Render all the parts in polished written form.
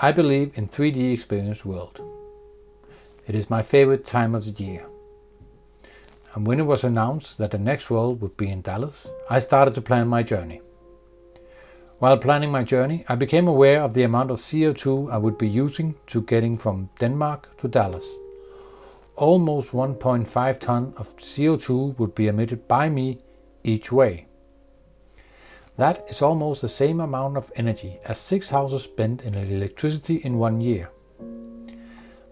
I believe in 3D Experience World. It is my favorite time of the year. And when it was announced that the next world would be in Dallas, I started to plan my journey. While planning my journey, I became aware of the amount of CO2 I would be using to getting from Denmark to Dallas. Almost 1.5 tons of CO2 would be emitted by me each way. That is almost the same amount of energy as 6 houses spent in electricity in 1 year.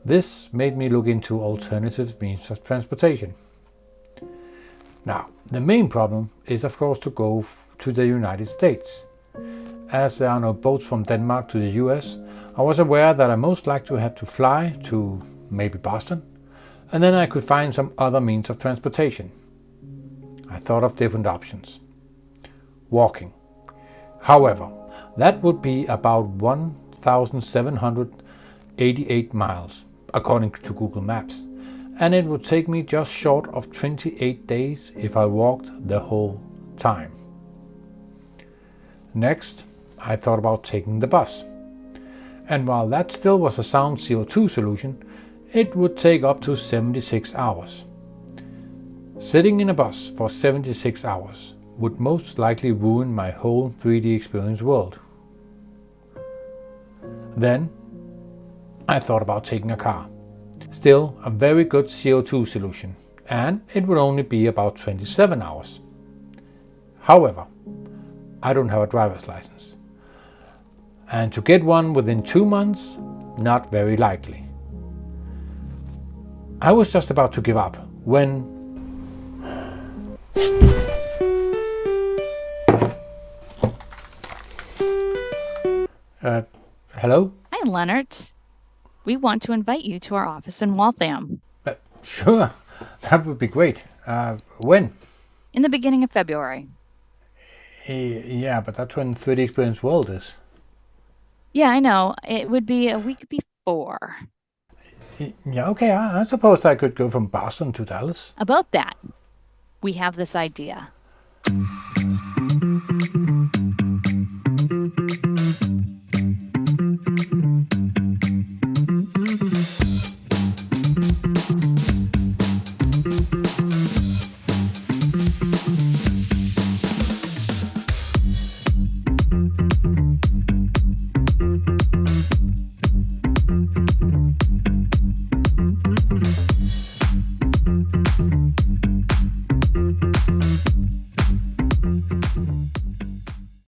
This made me look into alternative means of transportation. Now, the main problem is of course to go to the United States. As there are no boats from Denmark to the US, I was aware that I most likely had to fly to maybe Boston, and then I could find some other means of transportation. I thought of different options. Walking. However, that would be about 1,788 miles, according to Google Maps, and it would take me just short of 28 days if I walked the whole time. Next, I thought about taking the bus. And while that still was a sound CO2 solution, it would take up to 76 hours. Sitting in a bus for 76 hours would most likely ruin my whole 3D experience world. Then I thought about taking a car. Still a very good CO2 solution, and it would only be about 27 hours. However, I don't have a driver's license. And to get one within 2 months, not very likely. I was just about to give up when hello? Hi, Lennart. We want to invite you to our office in Waltham. Sure, that would be great. When? In the beginning of February. Yeah, but that's when 3D Experience World is. Yeah, I know. It would be a week before. Yeah, okay, I suppose I could go from Boston to Dallas. About that, we have this idea.